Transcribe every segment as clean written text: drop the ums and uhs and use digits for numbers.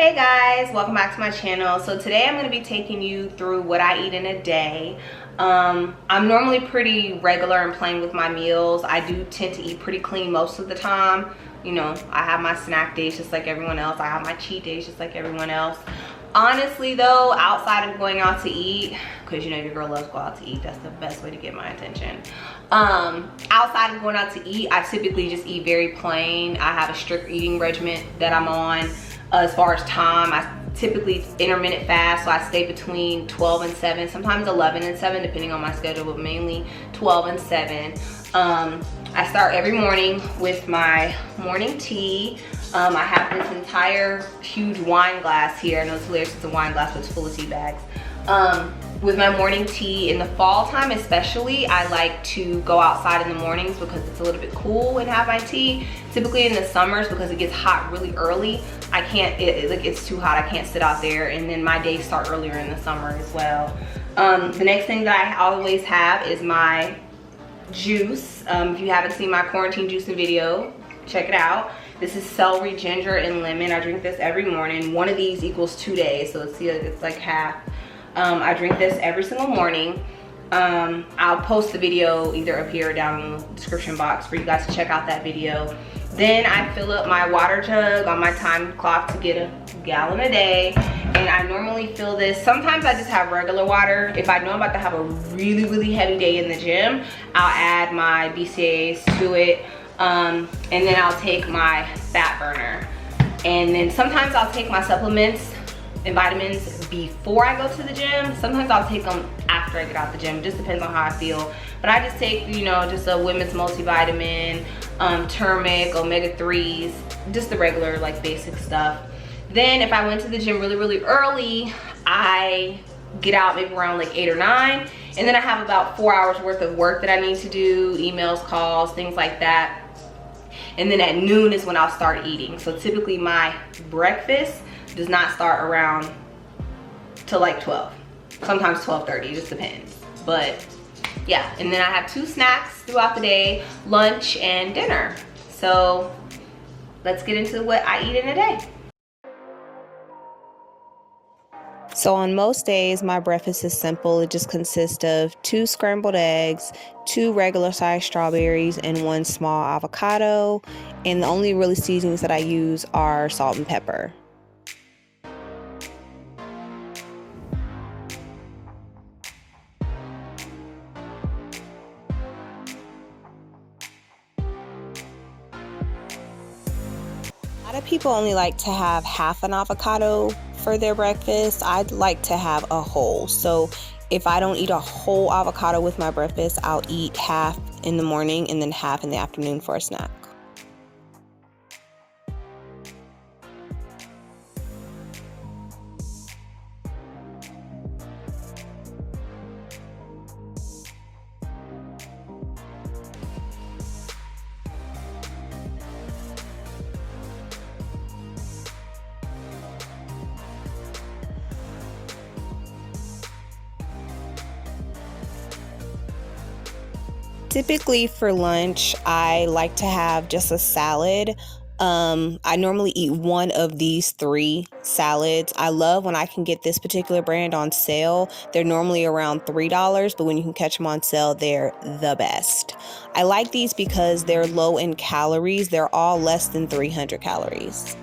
Hey guys, welcome back to my channel. So today I'm going to be taking you through what I eat in a day. I'm normally pretty regular and plain with my meals. I do tend to eat pretty clean most of the time. You know, I have my snack days just like everyone else. I have my cheat days just like everyone else. Honestly though, outside of going out to eat, because you know your girl loves to go out to eat, that's the best way to get my attention. Outside of going out to eat, I typically just eat very plain. I have a strict eating regimen that I'm on. As far as time, I typically intermittent fast, so I stay between 12 and 7, sometimes 11 and 7 depending on my schedule, but mainly 12 and 7. I start every morning with my morning tea. I have this entire huge wine glass here. I know it's hilarious, it's a wine glass, but it's full of tea bags. With my morning tea in the fall time especially, I like to go outside in the mornings because it's a little bit cool and have my tea. Typically in the summers, because it gets hot really early, I can't, it's too hot, I can't sit out there, and then my days start earlier in the summer as well. The next thing that I always have is my juice. If you haven't seen my quarantine juicing video, check it out. This is celery, ginger, and lemon. I drink this every morning. One of these equals 2 days, so it's like half. I drink this every single morning. I'll post the video either up here or down in the description box for you guys to check out that video. Then I fill up my water jug on my time clock to get a gallon a day, and I normally fill this. Sometimes I just have regular water. If I know I'm about to have a really heavy day in the gym, I'll add my BCAAs to it, and then I'll take my fat burner, and then sometimes I'll take my supplements and vitamins before I go to the gym. Sometimes I'll take them after I get out the gym. It just depends on how I feel. But I just take, you know, just a women's multivitamin, turmeric, omega-3s, just the regular like basic stuff. Then if I went to the gym really early, I get out maybe around like 8 or 9, and then I have about 4 hours worth of work that I need to do, emails, calls, things like that. And then at noon is when I'll start eating. So typically my breakfast does not start around till like 12, sometimes 12:30, it just depends. But yeah, and then I have 2 snacks throughout the day, lunch and dinner. So let's get into what I eat in a day. So on most days, my breakfast is simple. It just consists of 2 scrambled eggs, 2 regular sized strawberries, and 1 small avocado. And the only really seasonings that I use are salt and pepper. A lot of people only like to have half an avocado for their breakfast. I'd like to have a whole. So if I don't eat a whole avocado with my breakfast, I'll eat half in the morning and then half in the afternoon for a snack. Typically for lunch, I like to have just a salad. I normally eat one of these 3 salads. I love when I can get this particular brand on sale. They're normally around $3, but when you can catch them on sale, they're the best. I like these because they're low in calories. They're all less than 300 calories.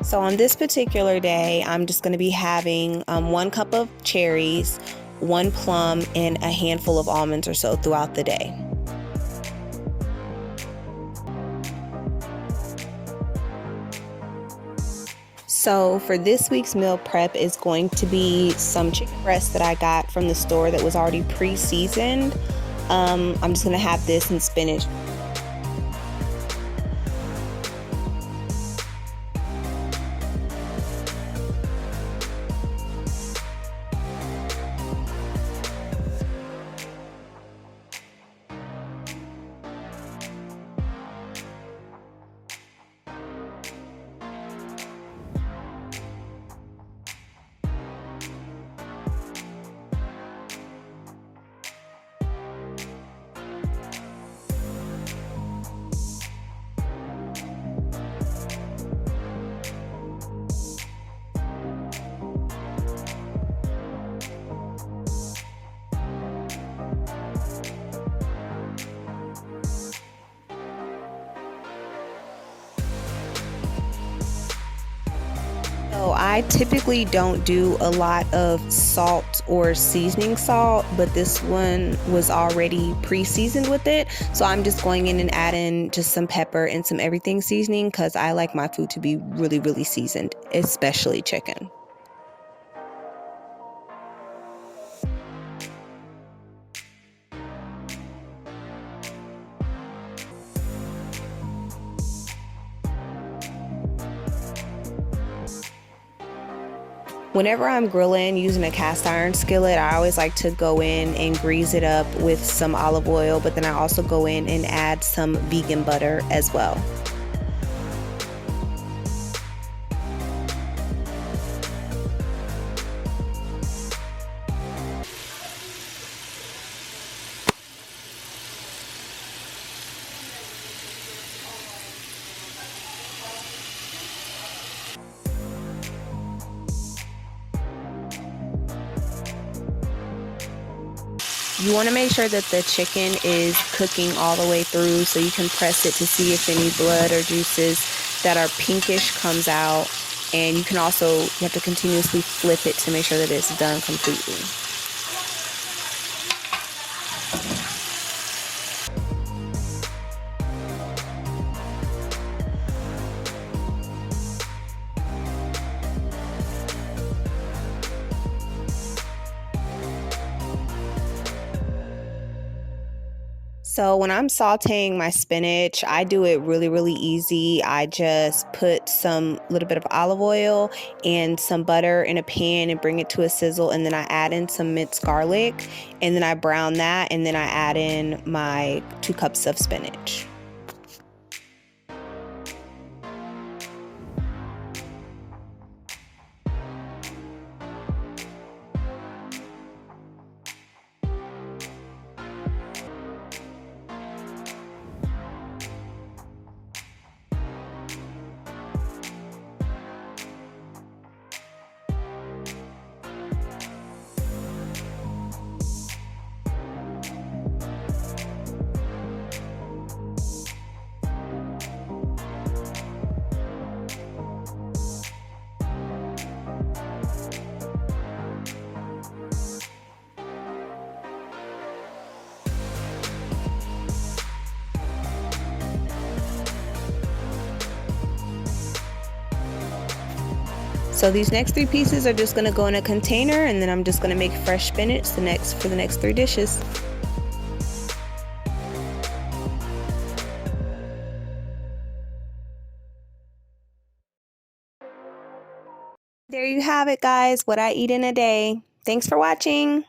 So on this particular day, I'm just going to be having 1 cup of cherries, 1 plum, and a handful of almonds or so throughout the day. So for this week's meal prep is going to be some chicken breast that I got from the store that was already pre-seasoned. I'm just going to have this and spinach. So I typically don't do a lot of salt or seasoning salt, but this one was already pre-seasoned with it. So I'm just going in and adding just some pepper and some everything seasoning because I like my food to be really, really seasoned, especially chicken. Whenever I'm grilling using a cast iron skillet, I always like to go in and grease it up with some olive oil, but then I also go in and add some vegan butter as well. You want to make sure that the chicken is cooking all the way through, so you can press it to see if any blood or juices that are pinkish comes out. And you can also, you have to continuously flip it to make sure that it's done completely. So when I'm sauteing my spinach, I do it really, really easy. I just put some little bit of olive oil and some butter in a pan and bring it to a sizzle. And then I add in some minced garlic and then I brown that. And then I add in my 2 cups of spinach. So these next 3 pieces are just gonna go in a container, and then I'm just gonna make fresh spinach for the next 3 dishes. There you have it, guys, what I eat in a day. Thanks for watching.